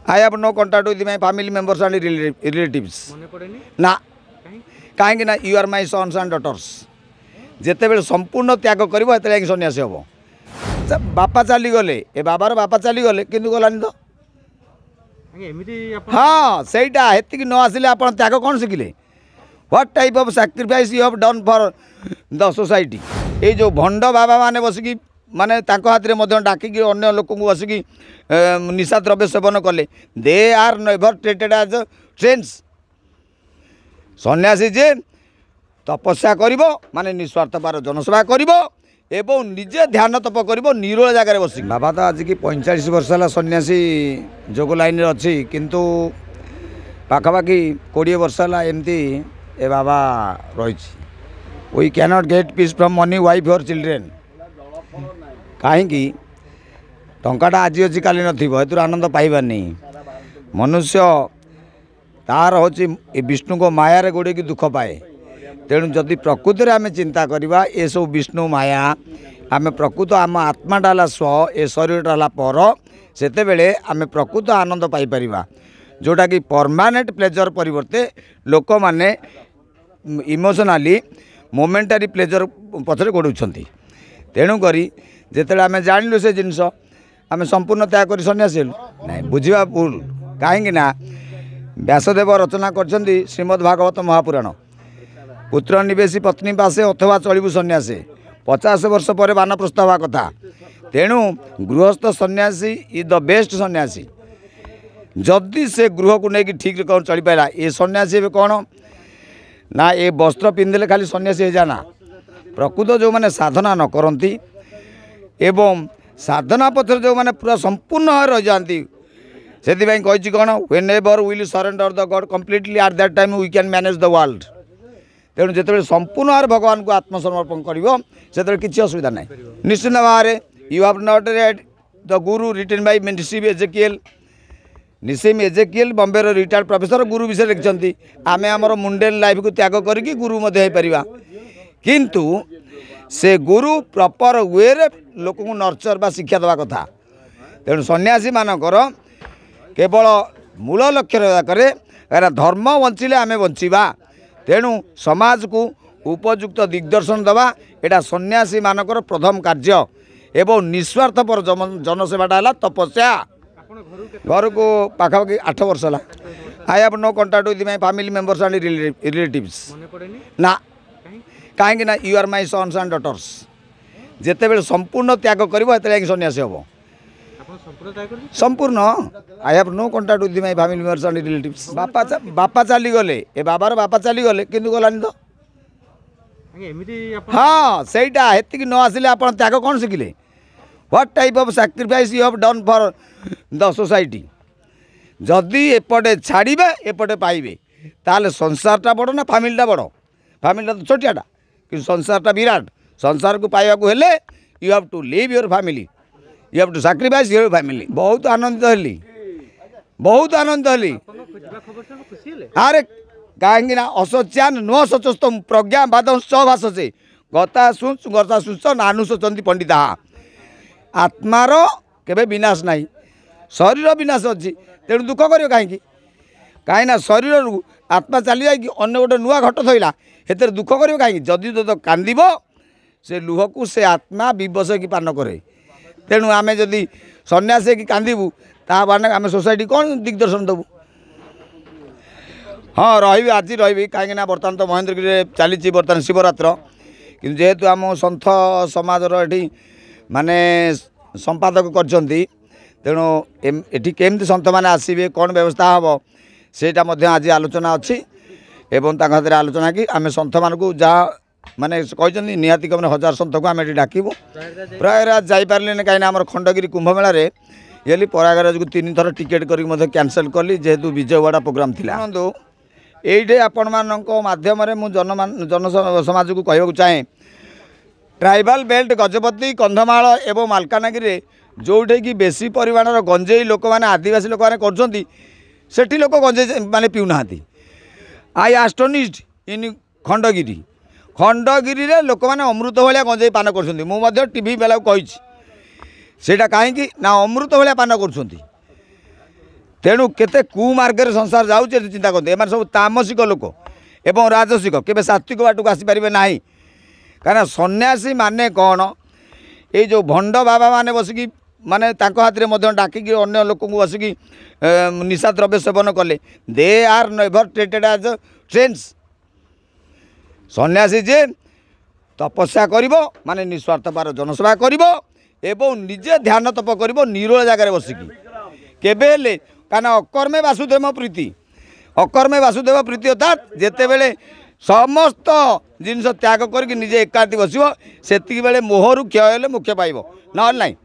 I have no contact with my family members and relatives. ना कहीं ना you are my sons and daughters जिते बड़े संपूर्ण त्याग कर सन्यासी हम बापा चलीगले ए बाबार बापा चलीगले कि गलानी तो हाँ सहीटा हेतिक न आसिले आप त्याग कौन शिखिले what type of sacrifice you have done for the society ये जो भंड बाबा माने बसिकी माने तांको हाथ में डाकिकी अन्य लोक बसिकी निशा द्रव्य सेवन कले they are never treated as trends सन्यासी जे तपस्या करिवो माने निस्वार्थभाव जनसेवा करिवो एवं निजे ध्यान तप करिवो निरोल जगह बस बाबा तो आज की 45 वर्ष है सन्यासी जोग लाइन अच्छी किंतु पाखापाखि 20 वर्ष है एमती ए बाबा रही we cannot get peace from money wife और चिल्ड्रेन कहीं टंकाटा आज अच्छी काली नर आनंद पाइबार नहीं मनुष्य तार हूँ विष्णु को मायार गोड़े की दुख पाए तेणु जदि प्रकृति आम चिंता करवा ये सब विष्णु माया आम प्रकृत आम आत्माटा स्व ए शरीरटा पर से आम प्रकृत आनंद पाइपर जोटा कि परमानेंट प्लेजर परिवर्ते लोक मैंने इमोशनाली मोमेंटारी प्लेजर पछरे गोड़ुंट तेणुक जिते आम जानलु से जिनस आम संपूर्ण त्याग कर सन्यासी ना बुझा भूल कहीं व्यासदेव रचना कर श्रीमद्भागवत महापुराण पुत्र निवेशी पत्नी पासे अथवा चलू सन्यासी 50 वर्ष पर वानप्रस्थ हवा कथा तेणु गृहस्थ सन्यासी इज द बेस्ट सन्यासी जदि से गृह को लेकिन ठीक कौन चली पाला ये सन्यासी कौन ना ये वस्त्र पिंधिले खाली सन्यासी हो जाना प्रकृत जो मैंने साधना न करती एवं साधना पथर जो मैंने पूरा संपूर्ण रही जाती से कही कौन whenever will surrender the God completely at that time we can manage the world तेणु जो संपूर्ण भगवान को आत्मसमर्पण कर किसी असुविधा ना निश्चित भाव you have not read the Guru written by निसिम एजेकिएल निसिम एजेकिएल बॉम्बे रिटायर्ड प्रोफेसर गुरु विषय लिखिं आम आमर मुंडेन लाइफ को त्याग करके गुरु पार किंतु से गुरु प्रॉपर वे रे लोक को नर्चर बा शिक्षा देवा कथा तेणु सन्यासी मानकर केवल मूल लक्ष्य रहा करे धर्म बंचिले आम बंचा तेणु समाज को उपयुक्त दिग्दर्शन देवा एटा सन्यासी मानकर प्रथम कार्य एवं निस्वार्थपर जनसेवाटा है तपस्या घर को पाखापाखि 8 वर्ष है I have no contact with my family members and relatives ना कहीं ना you are my sons and daughters जिते बड़े संपूर्ण त्याग कर सन्यासी हम संपूर्ण I have no contact with my family members and relatives बापा चलीगले ए बाबार बापा चलीगले कि गलानी तो हाँ सहीटा हेतिक न आसिले आप त्याग कौन शिखिले what type of sacrifice you have done for the society जदि एपटे छाड़े एपटे पाइबे ताले संसारटा बड़ ना फैमिलीटा बड़ फैमिलीटा तो छोटियाटा कि संसारटा विराट संसार को पाइबा को हेले you have to leave your family you have to sacrifice your family बहुत आनंदित हली बहुत आनंदित हली अरे कहीं असच्यान नुह सचस्त प्रज्ञा बादंश भाषसे गता शुंच नानु सोचती पंडिता आत्मार केबे विनाश नहीं शरीर विनाश अच्छी तेणु दुख कर कहीं कहीं शरीर आत्मा चली जाए अन्न गोटे नुआ घट थोला से दुख कर कहीं जदि तो कांद से लुह को से आत्मा विवश की पान करे तेणु आम जदि सन्यासी की कांदबू ताने आम सोसाइटी कौन दिग्दर्शन देवु हाँ रही आज रही कहीं बर्तमान तो महेंद्रगिरी चली बर्तमान शिवरात्र कि जेहेतु आम सन्थ समाजर ये माने संपादक करछंती तेणु एठी केमती सन्थ मैंने आसवे कौन व्यवस्था हम सेटा आज आलोचना अच्छी एवं तार आलोचना कि आम सन्थ मान को जहाँ माने कहते निहाती कम 1000 सन्थ को आम ये डाकबू प्रयागराज जापारे कहीं आम खंडगिरी कुंभमेला ये प्रयागराज को 3 थर टिकेट कर कैंसल कली जेहेतु विजयवाड़ा प्रोग्राम थी ये आपण माध्यम जन समाज को कहूँ चाहे ट्राइबल बेल्ट गजपति कंधमाल एवं मालकानगिरी जोटे कि बेसी परिमाण गंजेई लोक मैंने आदिवासी लोक मैंने कर लोक गंजेई माने पीऊना आई आस्टोनिस्ड इन खंडगिरी खंडगिरी लोक मैंने अमृत भाया गंजेई पान कर टीवी बेला कही सेटा कहीं ना अमृत भाया पान कर तेणु केते कुमार्गे संसार जाऊँचे चिंता करते एम सब तामसिक लोक एवं राजसिक केवे सात्विक बाटू आसीपारे ना कहीं सन्यासी माने कौन ये जो भंड बाबा माने बसिकी माने हाथ में डाकिकी अन्य लोक बसिकी निशा द्रव्य सेवन कले they are never treated as trends सन्यासी जे तपस्या करिवो माने निस्वार्थ भाव जनसेवा करिवो एवं निजे ध्यान तप करिवो निरोल जगार बसिकी केबे हेले काना अकर्मे वासुदेव प्रीति अकर्मे वासुदेव प्रीति अर्थात जेते बेले समस्त जिनस त्याग करके निजे एकांती बसिवो सेतिकी बेले मोहरु क्षय हेले मुख्य पाइबो ना नहीं।